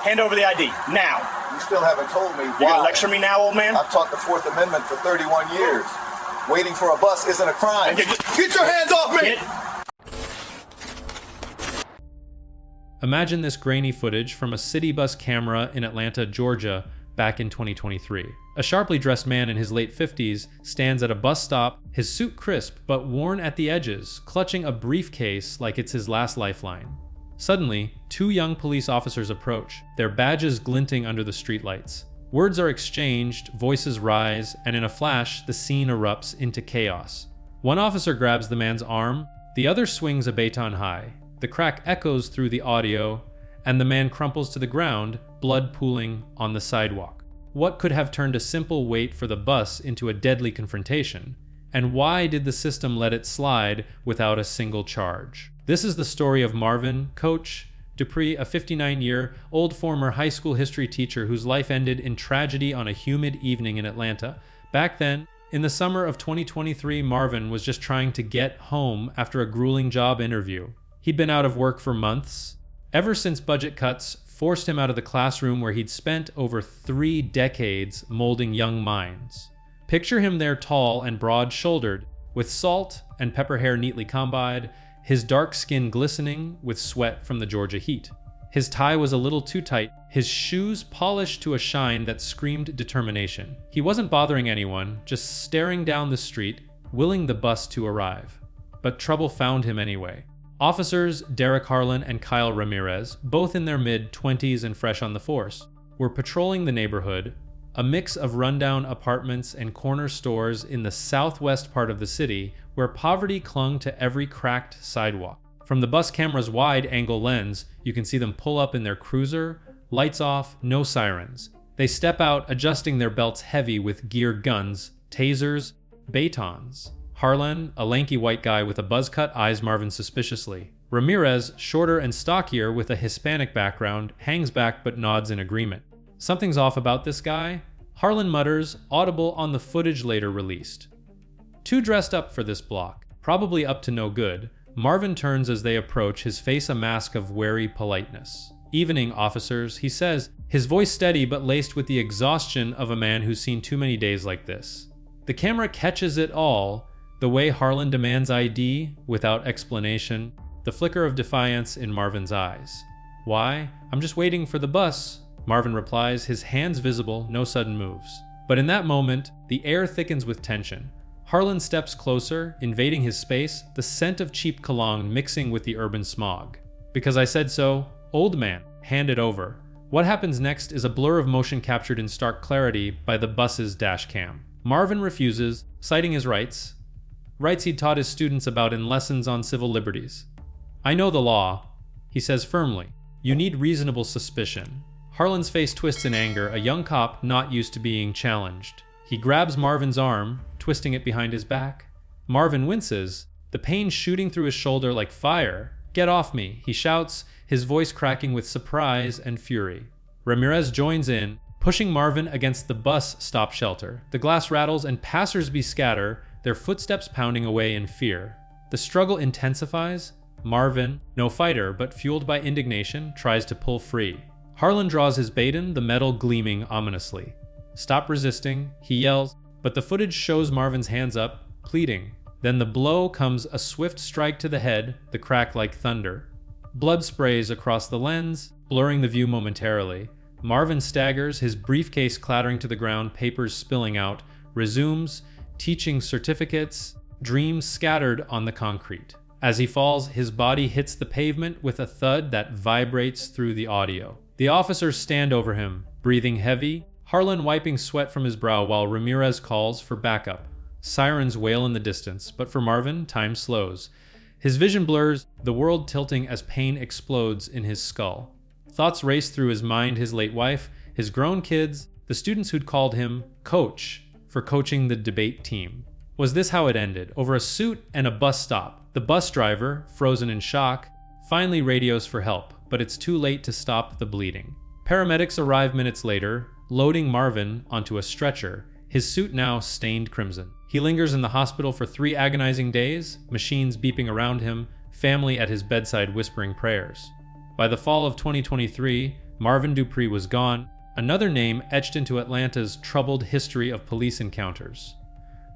Hand over the ID, now. You still haven't told me why. You gonna lecture me now, old man? I've taught the Fourth Amendment for 31 years. Waiting for a bus isn't a crime. Get your hands off me! Imagine this grainy footage from a city bus camera in Atlanta, Georgia, back in 2023. A sharply dressed man in his late 50s stands at a bus stop, his suit crisp but worn at the edges, clutching a briefcase like it's his last lifeline. Suddenly, two young police officers approach, their badges glinting under the streetlights. Words are exchanged, voices rise, and in a flash, the scene erupts into chaos. One officer grabs the man's arm, the other swings a baton high. The crack echoes through the audio, and the man crumples to the ground, blood pooling on the sidewalk. What could have turned a simple wait for the bus into a deadly confrontation? And why did the system let it slide without a single charge? This is the story of Marvin, Coach Dupree, a 59-year-old former high school history teacher whose life ended in tragedy on a humid evening in Atlanta. Back then, in the summer of 2023, Marvin was just trying to get home after a grueling job interview. He'd been out of work for months, ever since budget cuts forced him out of the classroom where he'd spent over 3 decades molding young minds. Picture him there, tall and broad-shouldered, with salt and pepper hair neatly combined, his dark skin glistening with sweat from the Georgia heat. His tie was a little too tight, his shoes polished to a shine that screamed determination. He wasn't bothering anyone, just staring down the street, willing the bus to arrive. But trouble found him anyway. Officers Derek Harlan and Kyle Ramirez, both in their mid-20s and fresh on the force, were patrolling the neighborhood, a mix of rundown apartments and corner stores in the southwest part of the city where poverty clung to every cracked sidewalk. From the bus camera's wide-angle lens, you can see them pull up in their cruiser, lights off, no sirens. They step out, adjusting their belts heavy with gear guns, tasers, batons. Harlan, a lanky white guy with a buzz cut, eyes Marvin suspiciously. Ramirez, shorter and stockier with a Hispanic background, hangs back but nods in agreement. Something's off about this guy, Harlan mutters, audible on the footage later released. Too dressed up for this block, probably up to no good. Marvin turns as they approach, his face a mask of wary politeness. Evening, officers, he says, his voice steady but laced with the exhaustion of a man who's seen too many days like this. The camera catches it all, the way Harlan demands ID without explanation, the flicker of defiance in Marvin's eyes. Why? I'm just waiting for the bus, Marvin replies, his hands visible, no sudden moves. But in that moment, the air thickens with tension. Harlan steps closer, invading his space, the scent of cheap cologne mixing with the urban smog. Because I said so, old man, hand it over. What happens next is a blur of motion captured in stark clarity by the bus's dash cam. Marvin refuses, citing his rights he'd taught his students about in lessons on civil liberties. I know the law, he says firmly. You need reasonable suspicion. Harlan's face twists in anger, a young cop not used to being challenged. He grabs Marvin's arm, twisting it behind his back. Marvin winces, the pain shooting through his shoulder like fire. Get off me, he shouts, his voice cracking with surprise and fury. Ramirez joins in, pushing Marvin against the bus stop shelter. The glass rattles and passersby scatter, their footsteps pounding away in fear. The struggle intensifies. Marvin, no fighter but fueled by indignation, tries to pull free. Harlan draws his baton, the metal gleaming ominously. Stop resisting, he yells, but the footage shows Marvin's hands up, pleading. Then the blow comes, a swift strike to the head, the crack like thunder. Blood sprays across the lens, blurring the view momentarily. Marvin staggers, his briefcase clattering to the ground, papers spilling out, resumes, teaching certificates, dreams scattered on the concrete. As he falls, his body hits the pavement with a thud that vibrates through the audio. The officers stand over him, breathing heavy, Harlan wiping sweat from his brow while Ramirez calls for backup. Sirens wail in the distance, but for Marvin, time slows. His vision blurs, the world tilting as pain explodes in his skull. Thoughts race through his mind, his late wife, his grown kids, the students who'd called him Coach for coaching the debate team. Was this how it ended? Over a suit and a bus stop. The bus driver, frozen in shock, finally radios for help, but it's too late to stop the bleeding. Paramedics arrive minutes later, loading Marvin onto a stretcher, his suit now stained crimson. He lingers in the hospital for 3 agonizing days, machines beeping around him, family at his bedside whispering prayers. By the fall of 2023, Marvin Dupree was gone, another name etched into Atlanta's troubled history of police encounters.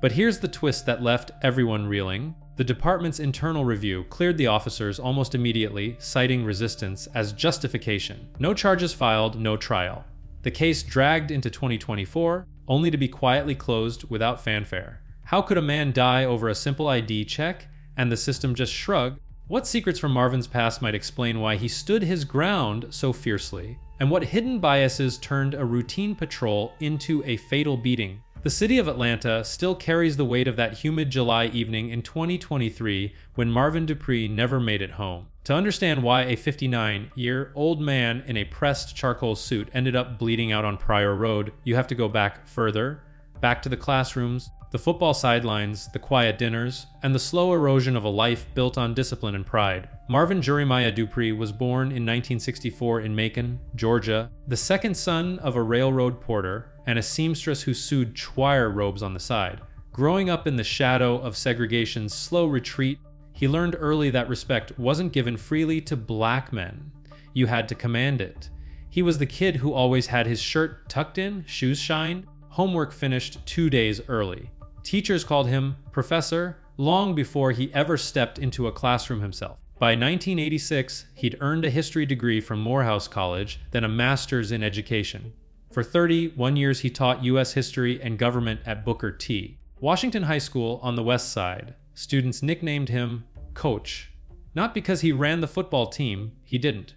But here's the twist that left everyone reeling. The department's internal review cleared the officers almost immediately, citing resistance as justification. No charges filed, no trial. The case dragged into 2024, only to be quietly closed without fanfare. How could a man die over a simple ID check and the system just shrug? What secrets from Marvin's past might explain why he stood his ground so fiercely? And what hidden biases turned a routine patrol into a fatal beating? The city of Atlanta still carries the weight of that humid July evening in 2023 when Marvin Dupree never made it home. To understand why a 59-year-old man in a pressed charcoal suit ended up bleeding out on Pryor Road, you have to go back further, back to the classrooms, the football sidelines, the quiet dinners, and the slow erosion of a life built on discipline and pride. Marvin Jeremiah Dupree was born in 1964 in Macon, Georgia, the second son of a railroad porter and a seamstress who sewed choir robes on the side. Growing up in the shadow of segregation's slow retreat, he learned early that respect wasn't given freely to black men. You had to command it. He was the kid who always had his shirt tucked in, shoes shined, homework finished 2 days early. Teachers called him Professor long before he ever stepped into a classroom himself. By 1986, he'd earned a history degree from Morehouse College, then a master's in education. For 31 years, he taught U.S. history and government at Booker T. Washington High School on the West Side. Students nicknamed him Coach, not because he ran the football team, he didn't,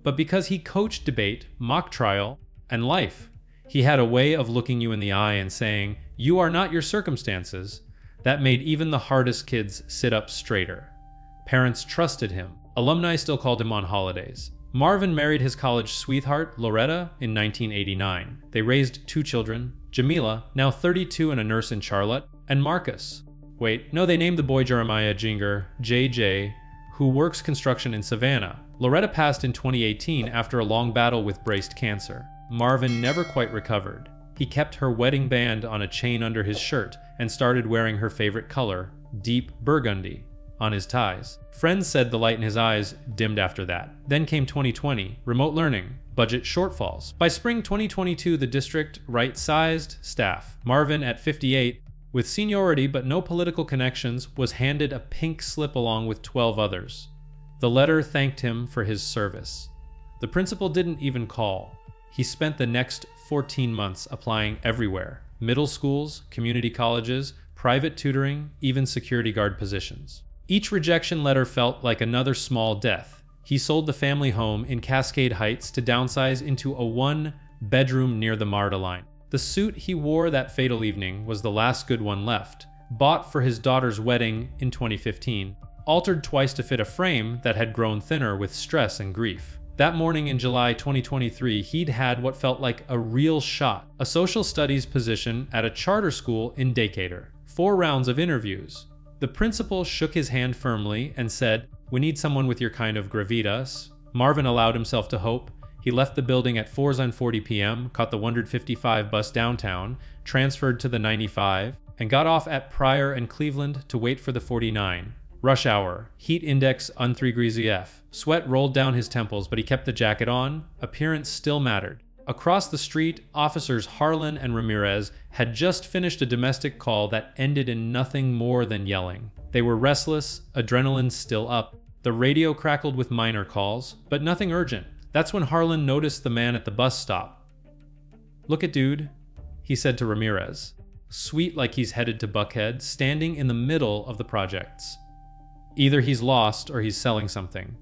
but because he coached debate, mock trial, and life. He had a way of looking you in the eye and saying, "You are not your circumstances," that made even the hardest kids sit up straighter. Parents trusted him. Alumni still called him on holidays. Marvin married his college sweetheart, Loretta, in 1989. They raised 2 children, Jamila, now 32 and a nurse in Charlotte, and Marcus. They named the boy Jeremiah Jinger, JJ, who works construction in Savannah. Loretta passed in 2018 after a long battle with breast cancer. Marvin never quite recovered. He kept her wedding band on a chain under his shirt and started wearing her favorite color, deep burgundy, on his ties. Friends said the light in his eyes dimmed after that. Then came 2020, remote learning, budget shortfalls. By spring 2022, the district right-sized staff. Marvin, at 58, with seniority but no political connections, was handed a pink slip along with 12 others. The letter thanked him for his service. The principal didn't even call. He spent the next 14 months applying everywhere: middle schools, community colleges, private tutoring, even security guard positions. Each rejection letter felt like another small death. He sold the family home in Cascade Heights to downsize into a 1-bedroom near the MARTA line. The suit he wore that fatal evening was the last good one left, bought for his daughter's wedding in 2015, altered twice to fit a frame that had grown thinner with stress and grief. That morning in July 2023, he'd had what felt like a real shot, a social studies position at a charter school in Decatur. 4 rounds of interviews. The principal shook his hand firmly and said, "We need someone with your kind of gravitas." Marvin allowed himself to hope. He left the building at 4:40 p.m., caught the 155 bus downtown, transferred to the 95, and got off at Pryor and Cleveland to wait for the 49. Rush hour, heat index on 3 degrees F. Sweat rolled down his temples, but he kept the jacket on. Appearance still mattered. Across the street, officers Harlan and Ramirez had just finished a domestic call that ended in nothing more than yelling. They were restless, adrenaline still up. The radio crackled with minor calls, but nothing urgent. That's when Harlan noticed the man at the bus stop. "Look at dude," he said to Ramirez, sweet like he's headed to Buckhead, standing in the middle of the projects. "Either he's lost or he's selling something."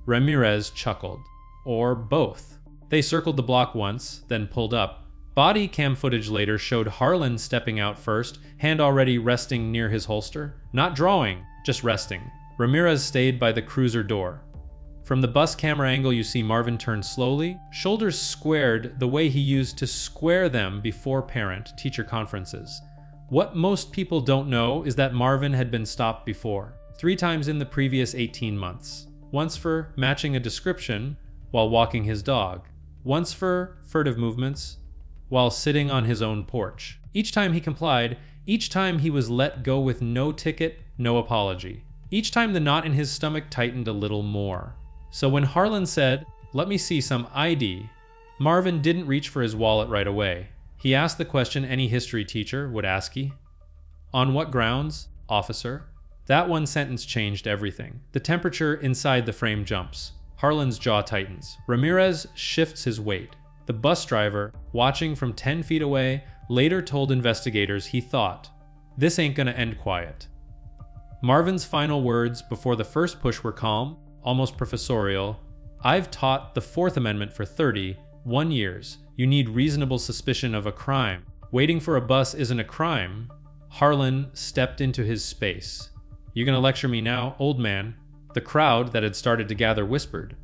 Ramirez chuckled. Or both. They circled the block once, then pulled up. Body cam footage later showed Harlan stepping out first, hand already resting near his holster. Not drawing, just resting. Ramirez stayed by the cruiser door. From the bus camera angle, you see Marvin turn slowly, shoulders squared the way he used to square them before parent-teacher conferences. What most people don't know is that Marvin had been stopped before, 3 times in the previous 18 months. Once for matching a description while walking his dog. Once for furtive movements while sitting on his own porch. Each time he complied, each time he was let go with no ticket, no apology. Each time the knot in his stomach tightened a little more. So when Harlan said, Let me see some ID. Marvin didn't reach for his wallet right away. He asked the question any history teacher would ask you. On what grounds, officer? That one sentence changed everything. The temperature inside the frame jumps. Harlan's jaw tightens. Ramirez shifts his weight. The bus driver, watching from 10 feet away, later told investigators he thought, "This ain't gonna end quiet." Marvin's final words before the first push were calm, almost professorial. "I've taught the Fourth Amendment for 31 years. You need reasonable suspicion of a crime. Waiting for a bus isn't a crime." Harlan stepped into his space. "You gonna lecture me now, old man?" The crowd that had started to gather whispered.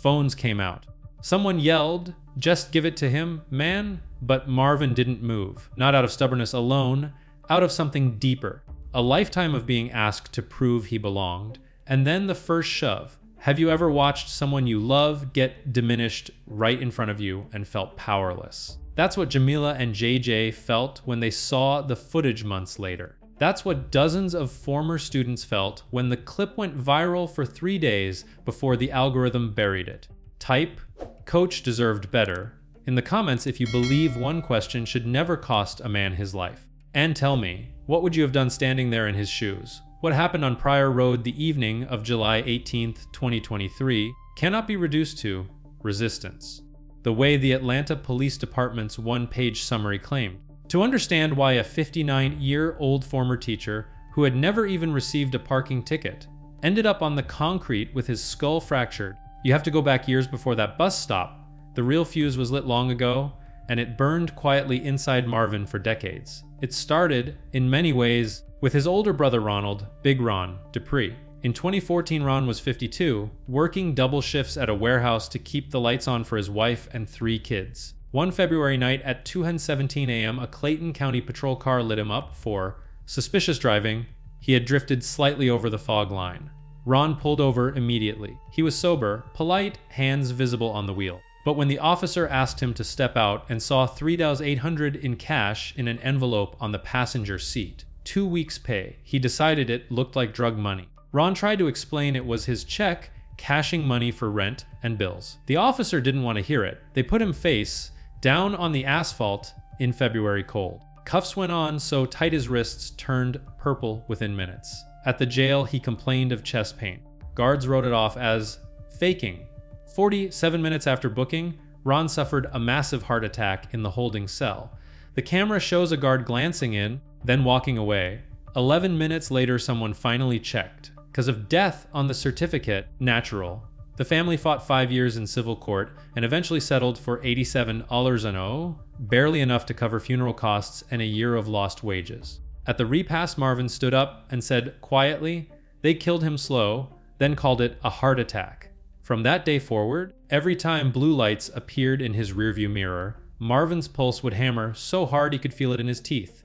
Phones came out. Someone yelled, "Just give it to him, man." But Marvin didn't move, not out of stubbornness alone, out of something deeper. A lifetime of being asked to prove he belonged, and then the first shove. Have you ever watched someone you love get diminished right in front of you and felt powerless? That's what Jamila and JJ felt when they saw the footage months later. That's what dozens of former students felt when the clip went viral for 3 days before the algorithm buried it. Type, "Coach deserved better" in the comments if you believe one question should never cost a man his life. And tell me, what would you have done standing there in his shoes? What happened on Pryor Road the evening of July 18th, 2023 cannot be reduced to resistance. The way the Atlanta Police Department's one-page summary claimed. To understand why a 59-year-old former teacher, who had never even received a parking ticket, ended up on the concrete with his skull fractured, you have to go back years before that bus stop. The real fuse was lit long ago, and it burned quietly inside Marvin for decades. It started, in many ways, with his older brother Ronald, Big Ron, Dupree. In 2014, Ron was 52, working double shifts at a warehouse to keep the lights on for his wife and 3 kids. One February night at 2:17 a.m., a Clayton County patrol car lit him up for suspicious driving. He had drifted slightly over the fog line. Ron pulled over immediately. He was sober, polite, hands visible on the wheel. But when the officer asked him to step out and saw $3,800 in cash in an envelope on the passenger seat, 2 weeks' pay, he decided it looked like drug money. Ron tried to explain it was his check cashing money for rent and bills. The officer didn't want to hear it. They put him face down on the asphalt in February cold. Cuffs went on so tight his wrists turned purple within minutes. At the jail, he complained of chest pain. Guards wrote it off as faking. 47 minutes after booking, Ron suffered a massive heart attack in the holding cell. The camera shows a guard glancing in, then walking away. 11 minutes later, someone finally checked. Because of death on the certificate, natural. The family fought 5 years in civil court and eventually settled for $87 an O, barely enough to cover funeral costs and a year of lost wages. At the repast, Marvin stood up and said quietly, "They killed him slow," then called it a heart attack. From that day forward, every time blue lights appeared in his rearview mirror, Marvin's pulse would hammer so hard he could feel it in his teeth.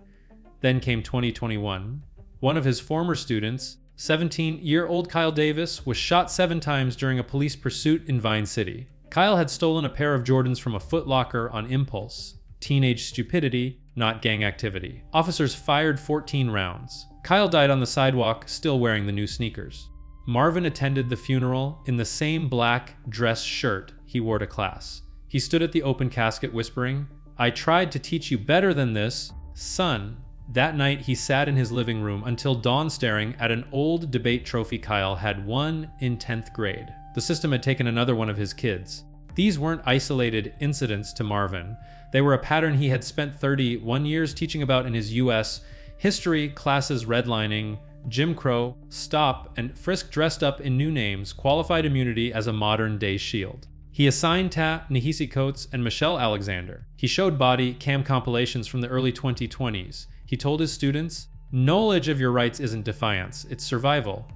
Then came 2021. One of his former students, 17-year-old Kyle Davis, was shot 7 times during a police pursuit in Vine City. Kyle had stolen a pair of Jordans from a Foot Locker on impulse. Teenage stupidity, not gang activity. Officers fired 14 rounds. Kyle died on the sidewalk, still wearing the new sneakers. Marvin attended the funeral in the same black dress shirt he wore to class. He stood at the open casket whispering, "I tried to teach you better than this, son." That night, he sat in his living room until dawn staring at an old debate trophy Kyle had won in 10th grade. The system had taken another one of his kids. These weren't isolated incidents to Marvin. They were a pattern he had spent 31 years teaching about in his U.S. history classes, redlining, Jim Crow, stop, and frisk dressed up in new names, qualified immunity as a modern-day shield. He assigned Ta-Nehisi Coates and Michelle Alexander. He showed body cam compilations from the early 2020s. He told his students, "Knowledge of your rights isn't defiance, it's survival."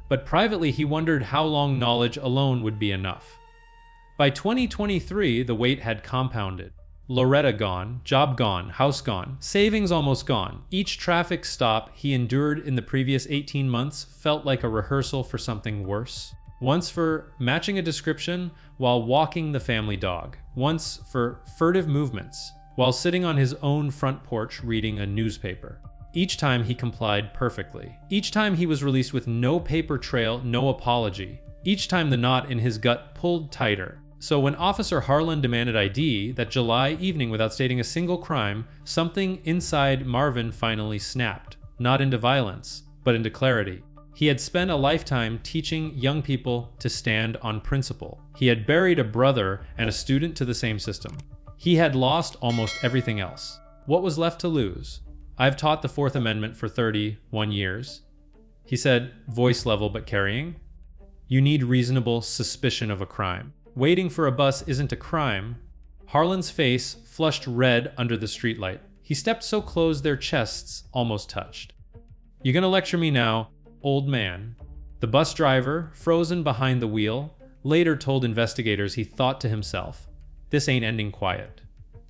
But privately, he wondered how long knowledge alone would be enough. By 2023, the weight had compounded. Loretta gone, job gone, house gone, savings almost gone. Each traffic stop he endured in the previous 18 months felt like a rehearsal for something worse. Once for matching a description while walking the family dog. Once for furtive movements while sitting on his own front porch reading a newspaper. Each time he complied perfectly. Each time he was released with no paper trail, no apology. Each time the knot in his gut pulled tighter. So when Officer Harlan demanded ID that July evening without stating a single crime, something inside Marvin finally snapped. Not into violence, but into clarity. He had spent a lifetime teaching young people to stand on principle. He had buried a brother and a student to the same system. He had lost almost everything else. What was left to lose? I've taught the Fourth Amendment for 31 years. He said, voice level but carrying. You need reasonable suspicion of a crime. Waiting for a bus isn't a crime. Harlan's face flushed red under the streetlight. He stepped so close their chests almost touched. You gonna lecture me now, old man? The bus driver, frozen behind the wheel, later told investigators he thought to himself, this ain't ending quiet.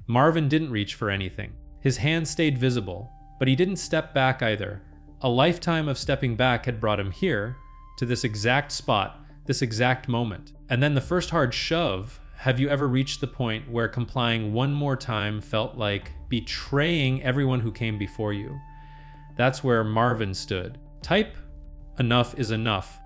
Marvin didn't reach for anything. His hand stayed visible, but he didn't step back either. A lifetime of stepping back had brought him here, to this exact spot, this exact moment. And then the first hard shove. Have you ever reached the point where complying one more time felt like betraying everyone who came before you? That's where Marvin stood. Type, enough is enough.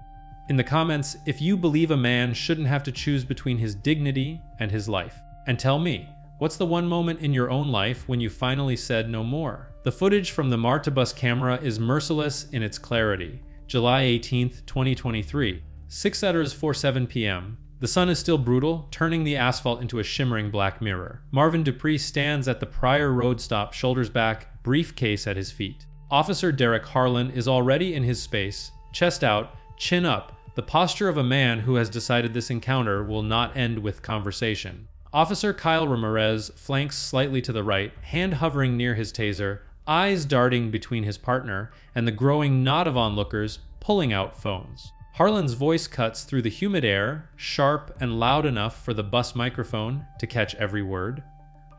In the comments, if you believe a man shouldn't have to choose between his dignity and his life. And tell me, what's the one moment in your own life when you finally said no more? The footage from the MARTA bus camera is merciless in its clarity. July 18th, 2023. 6:47 p.m. The sun is still brutal, turning the asphalt into a shimmering black mirror. Marvin Dupree stands at the prior road stop, shoulders back, briefcase at his feet. Officer Derek Harlan is already in his space, chest out, chin up, the posture of a man who has decided this encounter will not end with conversation. Officer Kyle Ramirez flanks slightly to the right, hand hovering near his taser, eyes darting between his partner and the growing knot of onlookers pulling out phones. Harlan's voice cuts through the humid air, sharp and loud enough for the bus microphone to catch every word.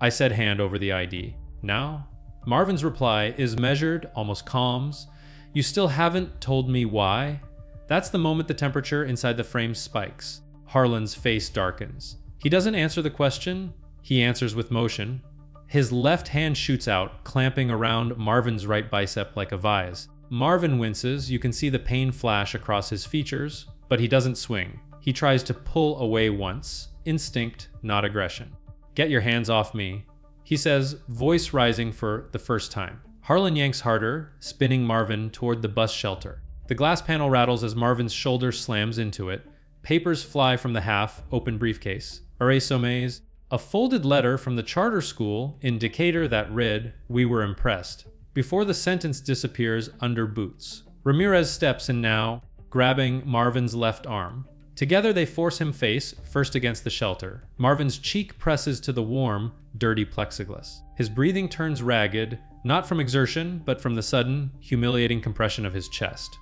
I said hand over the ID. Now? Marvin's reply is measured, almost calms. You still haven't told me why? That's the moment the temperature inside the frame spikes. Harlan's face darkens. He doesn't answer the question, he answers with motion. His left hand shoots out, clamping around Marvin's right bicep like a vise. Marvin winces, you can see the pain flash across his features, but he doesn't swing. He tries to pull away once. Instinct, not aggression. Get your hands off me, he says, voice rising for the first time. Harlan yanks harder, spinning Marvin toward the bus shelter. The glass panel rattles as Marvin's shoulder slams into it. Papers fly from the half-open briefcase. Resumes, a folded letter from the charter school in Decatur that read, "We were impressed," before the sentence disappears under boots. Ramirez steps in now, grabbing Marvin's left arm. Together they force him face first against the shelter. Marvin's cheek presses to the warm, dirty plexiglass. His breathing turns ragged, not from exertion, but from the sudden, humiliating compression of his chest.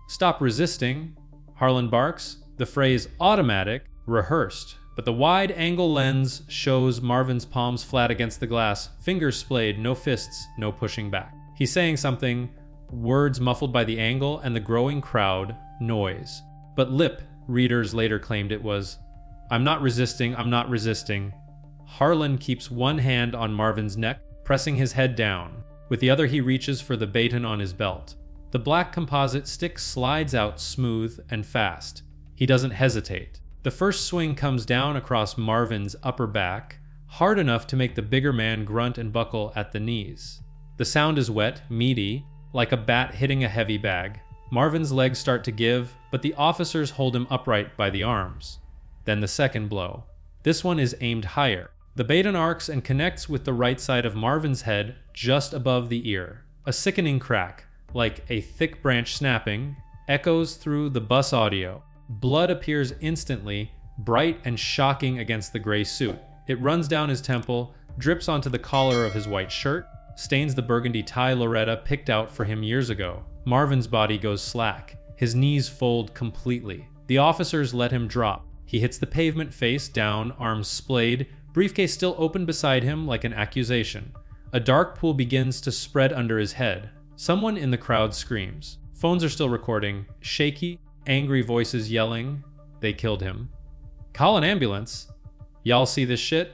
Stop resisting, Harlan barks, the phrase automatic, rehearsed. But the wide-angle lens shows Marvin's palms flat against the glass, fingers splayed, no fists, no pushing back. He's saying something, words muffled by the angle and the growing crowd, noise. But lip, readers later claimed it was, I'm not resisting, I'm not resisting. Harlan keeps one hand on Marvin's neck, pressing his head down. With the other he reaches for the baton on his belt. The black composite stick slides out smooth and fast. He doesn't hesitate. The first swing comes down across Marvin's upper back, hard enough to make the bigger man grunt and buckle at the knees. The sound is wet, meaty, like a bat hitting a heavy bag. Marvin's legs start to give, but the officers hold him upright by the arms. Then the second blow. This one is aimed higher. The baton arcs and connects with the right side of Marvin's head just above the ear. A sickening crack, like a thick branch snapping, echoes through the bus audio. Blood appears instantly, bright and shocking against the gray suit. It runs down his temple, drips onto the collar of his white shirt, stains the burgundy tie Loretta picked out for him years ago. Marvin's body goes slack. His knees fold completely. The officers let him drop. He hits the pavement face down, arms splayed, briefcase still open beside him like an accusation. A dark pool begins to spread under his head. Someone in the crowd screams. Phones are still recording, shaky, angry voices yelling, they killed him. Call an ambulance. Y'all see this shit?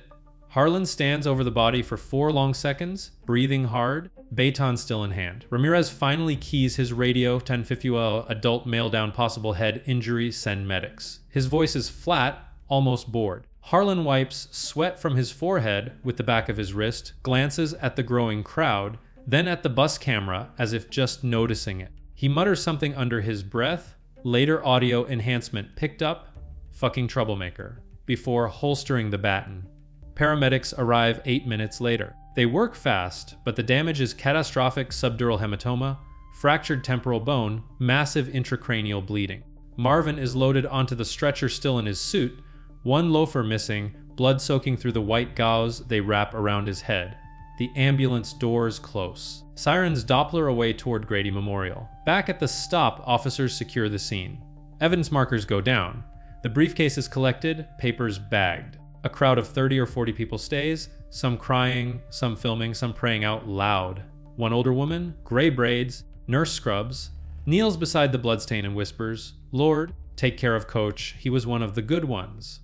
Harlan stands over the body for 4 long seconds, breathing hard, baton still in hand. Ramirez finally keys his radio, 1050 adult male down possible head injury, send medics. His voice is flat, almost bored. Harlan wipes sweat from his forehead with the back of his wrist, glances at the growing crowd, then at the bus camera as if just noticing it. He mutters something under his breath, later audio enhancement picked up, "fucking troublemaker," before holstering the baton. Paramedics arrive 8 minutes later. They work fast, but the damage is catastrophic subdural hematoma, fractured temporal bone, massive intracranial bleeding. Marvin is loaded onto the stretcher still in his suit, one loafer missing, blood soaking through the white gauze they wrap around his head. The ambulance doors close. Sirens Doppler away toward Grady Memorial. Back at the stop, officers secure the scene. Evidence markers go down. The briefcase is collected, papers bagged. A crowd of 30 or 40 people stays, some crying, some filming, some praying out loud. One older woman, gray braids, nurse scrubs, kneels beside the bloodstain and whispers, "Lord, take care of Coach. He was one of the good ones."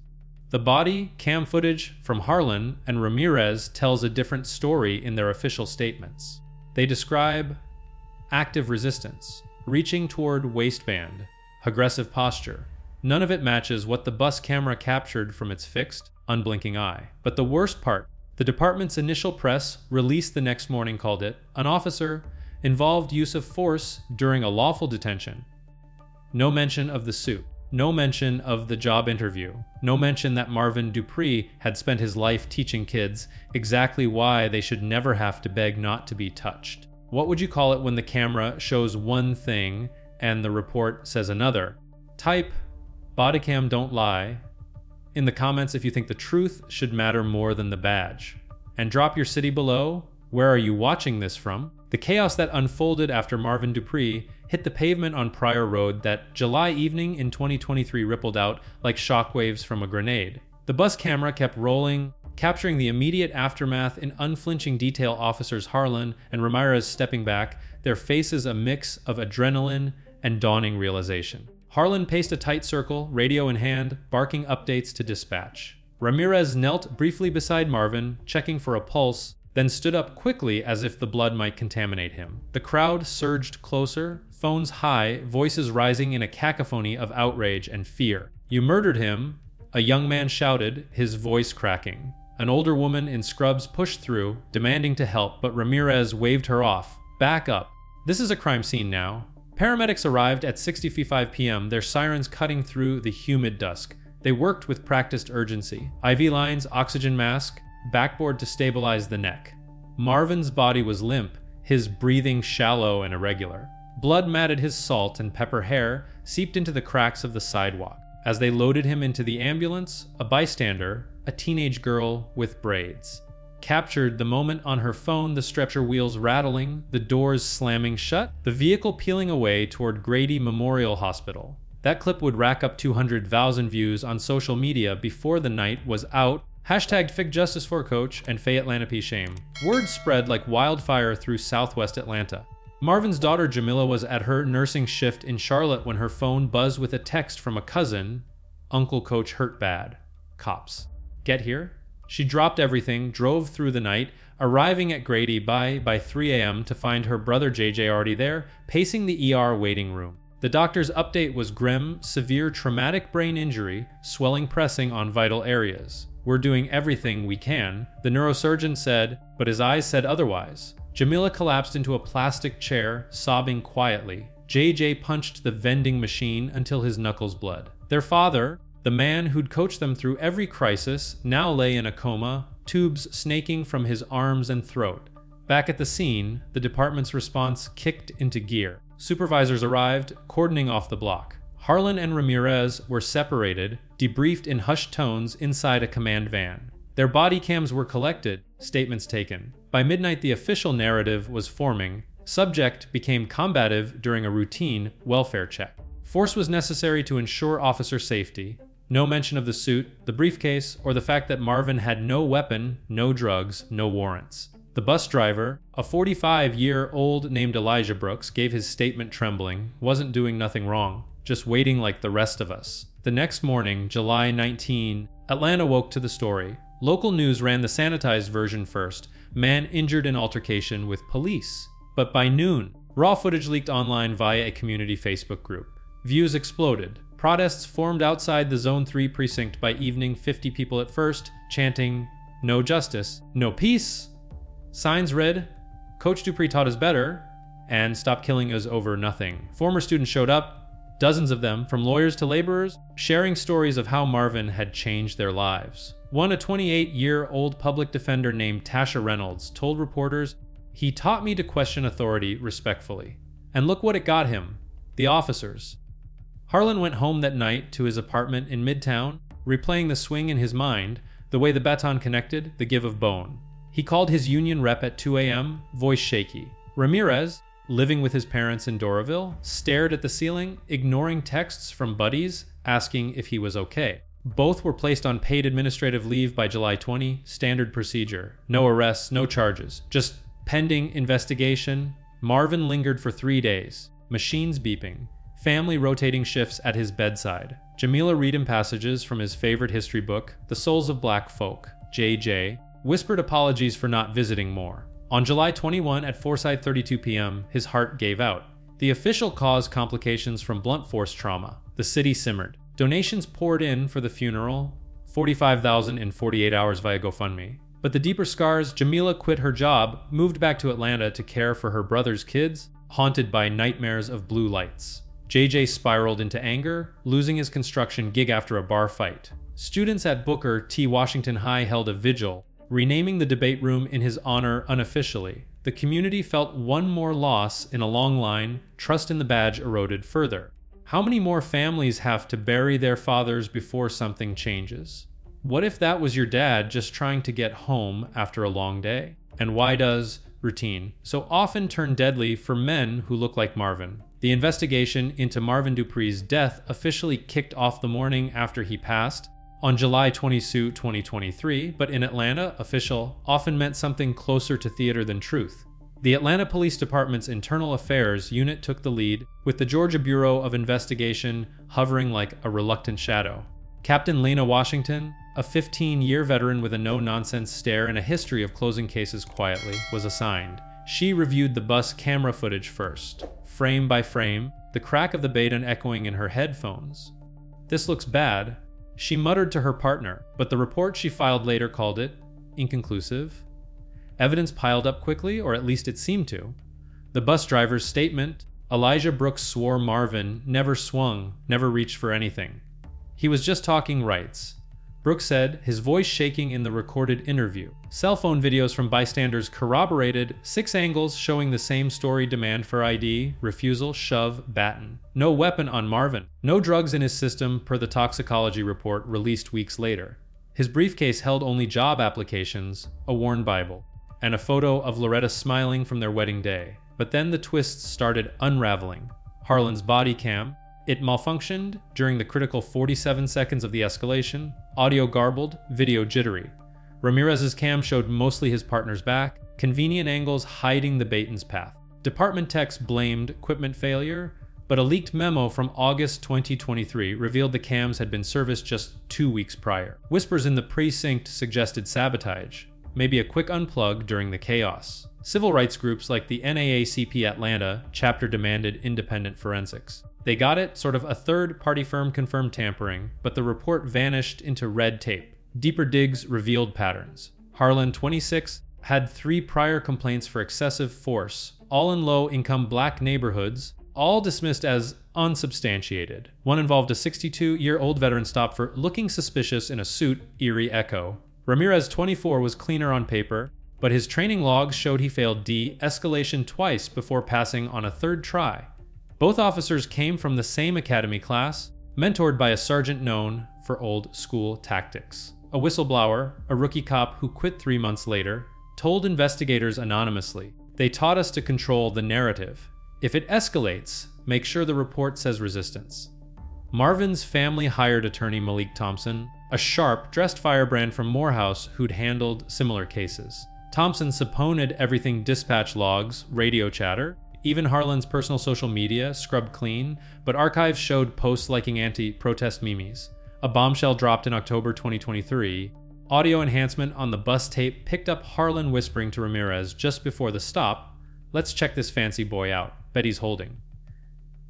The body cam footage from Harlan and Ramirez tells a different story in their official statements. They describe active resistance, reaching toward waistband, aggressive posture. None of it matches what the bus camera captured from its fixed, unblinking eye. But the worst part, the department's initial press, released the next morning, called it an officer involved use of force during a lawful detention. No mention of the suit. No mention of the job interview. No mention that Marvin Dupree had spent his life teaching kids exactly why they should never have to beg not to be touched. What would you call it when the camera shows one thing and the report says another? Type "bodycam don't lie" in the comments if you think the truth should matter more than the badge. And drop your city below. Where are you watching this from? The chaos that unfolded after Marvin Dupree hit the pavement on Pryor Road that July evening in 2023 rippled out like shockwaves from a grenade. The bus camera kept rolling, capturing the immediate aftermath in unflinching detail. Officers Harlan and Ramirez stepping back, their faces a mix of adrenaline and dawning realization. Harlan paced a tight circle, radio in hand, barking updates to dispatch. Ramirez knelt briefly beside Marvin, checking for a pulse, then stood up quickly as if the blood might contaminate him. The crowd surged closer, phones high, voices rising in a cacophony of outrage and fear. "You murdered him," a young man shouted, his voice cracking. An older woman in scrubs pushed through, demanding to help, but Ramirez waved her off. "Back up. This is a crime scene now." Paramedics arrived at 6:55 p.m., their sirens cutting through the humid dusk. They worked with practiced urgency. IV lines, oxygen mask, backboard to stabilize the neck. Marvin's body was limp, his breathing shallow and irregular. Blood matted his salt and pepper hair, seeped into the cracks of the sidewalk. As they loaded him into the ambulance, a bystander, a teenage girl with braids, captured the moment on her phone, the stretcher wheels rattling, the doors slamming shut, the vehicle peeling away toward Grady Memorial Hospital. That clip would rack up 200,000 views on social media before the night was out. Hashtag Fig Justice for Coach and Fay Atlanta P Shame. Word spread like wildfire through southwest Atlanta. Marvin's daughter Jamila was at her nursing shift in Charlotte when her phone buzzed with a text from a cousin. "Uncle Coach hurt bad. Cops. Get here?" She dropped everything, drove through the night, arriving at Grady by 3 a.m. to find her brother JJ already there, pacing the ER waiting room. The doctor's update was grim, severe traumatic brain injury, swelling pressing on vital areas. "We're doing everything we can," the neurosurgeon said, but his eyes said otherwise. Jamila collapsed into a plastic chair, sobbing quietly. JJ punched the vending machine until his knuckles bled. Their father, the man who'd coached them through every crisis, now lay in a coma, tubes snaking from his arms and throat. Back at the scene, the department's response kicked into gear. Supervisors arrived, cordoning off the block. Harlan and Ramirez were separated, debriefed in hushed tones inside a command van. Their body cams were collected, statements taken. By midnight, the official narrative was forming. Subject became combative during a routine welfare check. Force was necessary to ensure officer safety. No mention of the suit, the briefcase, or the fact that Marvin had no weapon, no drugs, no warrants. The bus driver, a 45-year-old named Elijah Brooks, gave his statement trembling, wasn't doing nothing wrong, just waiting like the rest of us. The next morning, July 19, Atlanta woke to the story. Local news ran the sanitized version first, man injured in altercation with police. But by noon, raw footage leaked online via a community Facebook group. Views exploded. Protests formed outside the Zone 3 precinct by evening, 50 people at first, chanting, "No justice, no peace." Signs read, "Coach Dupree taught us better," and "Stop killing us over nothing." Former students showed up, dozens of them, from lawyers to laborers, sharing stories of how Marvin had changed their lives. One, a 28-year-old public defender named Tasha Reynolds, told reporters, "He taught me to question authority respectfully. And look what it got him, the officers." Harlan went home that night to his apartment in Midtown, replaying the swing in his mind, the way the baton connected, the give of bone. He called his union rep at 2 a.m., voice shaky. Ramirez, living with his parents in Doraville, stared at the ceiling, ignoring texts from buddies asking if he was okay. Both were placed on paid administrative leave by July 20, standard procedure. No arrests, no charges, just pending investigation. Marvin lingered for 3 days, machines beeping, family rotating shifts at his bedside. Jamila read him passages from his favorite history book, The Souls of Black Folk. JJ whispered apologies for not visiting more. On July 21 at 4:32 p.m., his heart gave out. The official cause, complications from blunt force trauma. The city simmered. Donations poured in for the funeral, $45,000 in 48 hours via GoFundMe. But the deeper scars, Jamila quit her job, moved back to Atlanta to care for her brother's kids, haunted by nightmares of blue lights. JJ spiraled into anger, losing his construction gig after a bar fight. Students at Booker T. Washington High held a vigil, renaming the debate room in his honor unofficially. The community felt one more loss in a long line, trust in the badge eroded further. How many more families have to bury their fathers before something changes? What if that was your dad just trying to get home after a long day? And why does routine so often turn deadly for men who look like Marvin? The investigation into Marvin Dupree's death officially kicked off the morning after he passed, on July 22, 2023, but in Atlanta, official often meant something closer to theater than truth. The Atlanta Police Department's Internal Affairs Unit took the lead, with the Georgia Bureau of Investigation hovering like a reluctant shadow. Captain Lena Washington, a 15-year veteran with a no-nonsense stare and a history of closing cases quietly, was assigned. She reviewed the bus camera footage first, frame by frame, the crack of the baton echoing in her headphones. "This looks bad," she muttered to her partner, but the report she filed later called it inconclusive. Evidence piled up quickly, or at least it seemed to. The bus driver's statement, Elijah Brooks swore Marvin never swung, never reached for anything. He was just talking rights. Brooks said, his voice shaking in the recorded interview. Cell phone videos from bystanders corroborated 6 angles showing the same story: demand for ID, refusal, shove, baton. No weapon on Marvin. No drugs in his system per the toxicology report released weeks later. His briefcase held only job applications, a worn Bible, and a photo of Loretta smiling from their wedding day. But then the twists started unraveling. Harlan's body cam. It malfunctioned during the critical 47 seconds of the escalation, audio garbled, video jittery. Ramirez's cam showed mostly his partner's back, convenient angles hiding the baton's path. Department techs blamed equipment failure, but a leaked memo from August 2023 revealed the cams had been serviced just 2 weeks prior. Whispers in the precinct suggested sabotage, maybe a quick unplug during the chaos. Civil rights groups like the NAACP Atlanta chapter demanded independent forensics. They got it, sort of a third-party firm confirmed tampering, but the report vanished into red tape. Deeper digs revealed patterns. Harlan, 26, had 3 prior complaints for excessive force, all in low-income black neighborhoods, all dismissed as unsubstantiated. One involved a 62-year-old veteran stopped for looking suspicious in a suit, eerie echo. Ramirez, 24, was cleaner on paper, but his training logs showed he failed de-escalation twice before passing on a 3rd try. Both officers came from the same academy class, mentored by a sergeant known for old school tactics. A whistleblower, a rookie cop who quit 3 months later, told investigators anonymously, "They taught us to control the narrative. If it escalates, make sure the report says resistance." Marvin's family hired attorney Malik Thompson, a sharp, dressed firebrand from Morehouse who'd handled similar cases. Thompson subpoenaed everything: dispatch logs, radio chatter, even Harlan's personal social media, scrubbed clean, but archives showed posts liking anti-protest memes. A bombshell dropped in October 2023. Audio enhancement on the bus tape picked up Harlan whispering to Ramirez just before the stop, "Let's check this fancy boy out. Bet he's holding."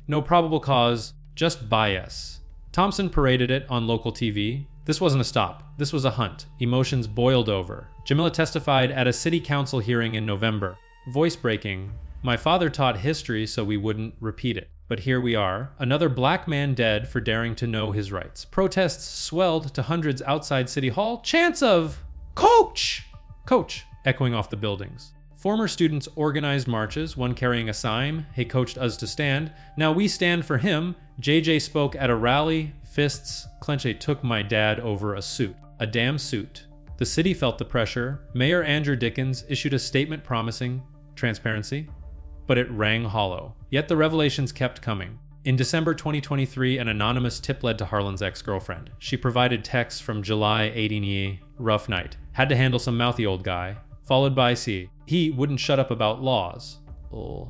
No probable cause, just bias. Thompson paraded it on local TV. This wasn't a stop. This was a hunt. Emotions boiled over. Jamila testified at a city council hearing in November. Voice breaking. My father taught history so we wouldn't repeat it. But here we are, another black man dead for daring to know his rights. Protests swelled to hundreds outside City Hall. Chants of, "Coach! Coach!" echoing off the buildings. Former students organized marches, one carrying a sign, "He coached us to stand. Now we stand for him." JJ spoke at a rally, fists clenched. "Took my dad over a suit. A damn suit." The city felt the pressure. Mayor Andrew Dickens issued a statement promising transparency, but it rang hollow. Yet the revelations kept coming. In December 2023, an anonymous tip led to Harlan's ex-girlfriend. She provided texts from July 18, rough night. Had to handle some mouthy old guy. Followed by C. He wouldn't shut up about laws.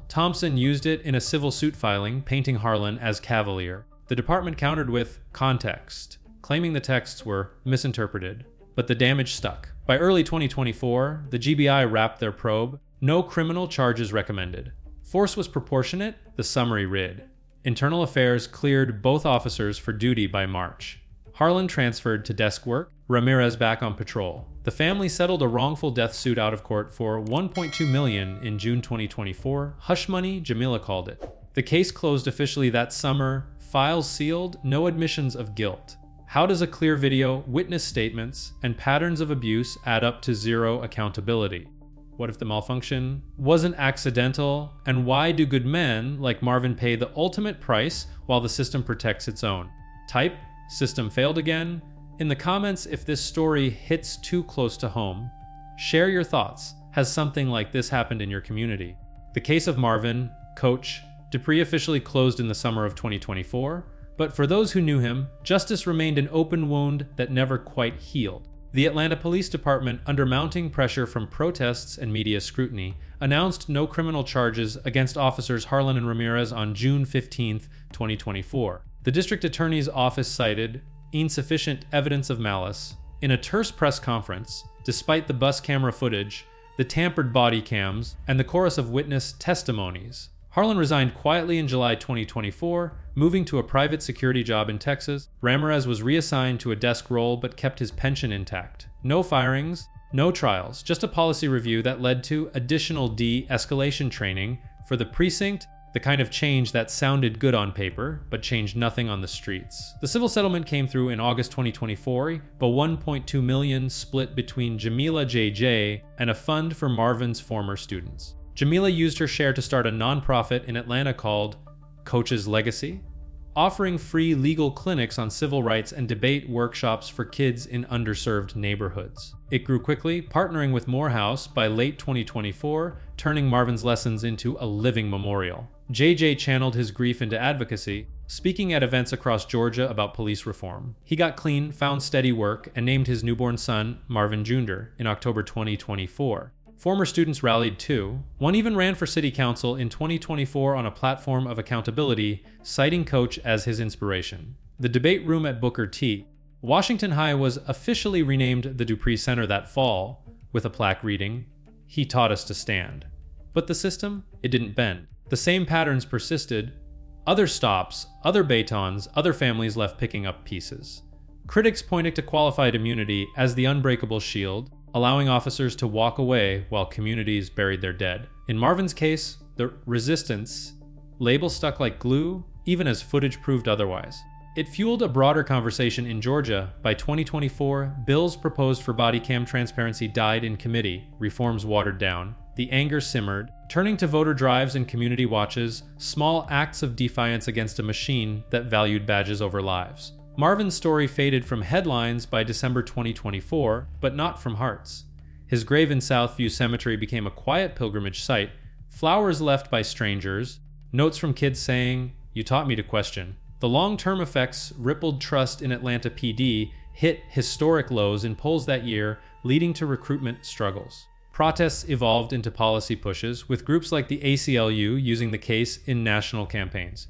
Thompson used it in a civil suit filing, painting Harlan as cavalier. The department countered with context, claiming the texts were misinterpreted. But the damage stuck. By early 2024, the GBI wrapped their probe. No criminal charges recommended. Force was proportionate, the summary read. Internal Affairs cleared both officers for duty by March. Harlan transferred to desk work, Ramirez back on patrol. The family settled a wrongful death suit out of court for $1.2 million in June 2024. Hush money, Jamila called it. The case closed officially that summer, files sealed, no admissions of guilt. How does a clear video, witness statements, and patterns of abuse add up to zero accountability? What if the malfunction wasn't accidental? And why do good men like Marvin pay the ultimate price while the system protects its own? Type, system failed again. In the comments if this story hits too close to home. Share your thoughts. Has something like this happened in your community? The case of Marvin, Coach Dupree officially closed in the summer of 2024, but for those who knew him, justice remained an open wound that never quite healed. The Atlanta Police Department, under mounting pressure from protests and media scrutiny, announced no criminal charges against officers Harlan and Ramirez on June 15, 2024. The district attorney's office cited insufficient evidence of malice. In a terse press conference, despite the bus camera footage, the tampered body cams, and the chorus of witness testimonies, Harlan resigned quietly in July 2024, moving to a private security job in Texas. Ramirez was reassigned to a desk role but kept his pension intact. No firings, no trials, just a policy review that led to additional de-escalation training for the precinct, the kind of change that sounded good on paper, but changed nothing on the streets. The civil settlement came through in August 2024, but $1.2 million split between Jamila JJ and a fund for Marvin's former students. Jamila used her share to start a nonprofit in Atlanta called Coach's Legacy, offering free legal clinics on civil rights and debate workshops for kids in underserved neighborhoods. It grew quickly, partnering with Morehouse by late 2024, turning Marvin's lessons into a living memorial. JJ channeled his grief into advocacy, speaking at events across Georgia about police reform. He got clean, found steady work, and named his newborn son Marvin Jr. in October 2024. Former students rallied too. One even ran for city council in 2024 on a platform of accountability, citing Coach as his inspiration. The debate room at Booker T. Washington High was officially renamed the Dupree Center that fall, with a plaque reading, "He taught us to stand." But the system? It didn't bend. The same patterns persisted. Other stops, other batons, other families left picking up pieces. Critics pointed to qualified immunity as the unbreakable shield, allowing officers to walk away while communities buried their dead. In Marvin's case, the resistance, label stuck like glue, even as footage proved otherwise. It fueled a broader conversation in Georgia. By 2024, bills proposed for body cam transparency died in committee, reforms watered down. The anger simmered, turning to voter drives and community watches, small acts of defiance against a machine that valued badges over lives. Marvin's story faded from headlines by December 2024, but not from hearts. His grave in Southview Cemetery became a quiet pilgrimage site, flowers left by strangers, notes from kids saying, "You taught me to question." The long-term effects rippled trust in Atlanta PD, hit historic lows in polls that year, leading to recruitment struggles. Protests evolved into policy pushes, with groups like the ACLU using the case in national campaigns.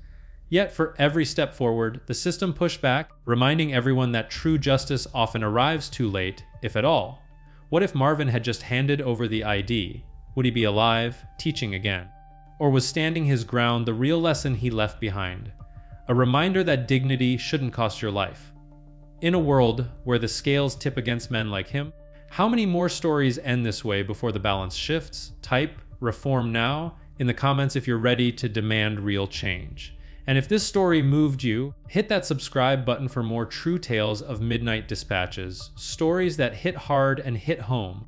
Yet for every step forward, the system pushed back, reminding everyone that true justice often arrives too late, if at all. What if Marvin had just handed over the ID? Would he be alive, teaching again? Or was standing his ground the real lesson he left behind? A reminder that dignity shouldn't cost your life. In a world where the scales tip against men like him, how many more stories end this way before the balance shifts? Type reform now in the comments if you're ready to demand real change. And if this story moved you, hit that subscribe button for more true tales of midnight dispatches, stories that hit hard and hit home.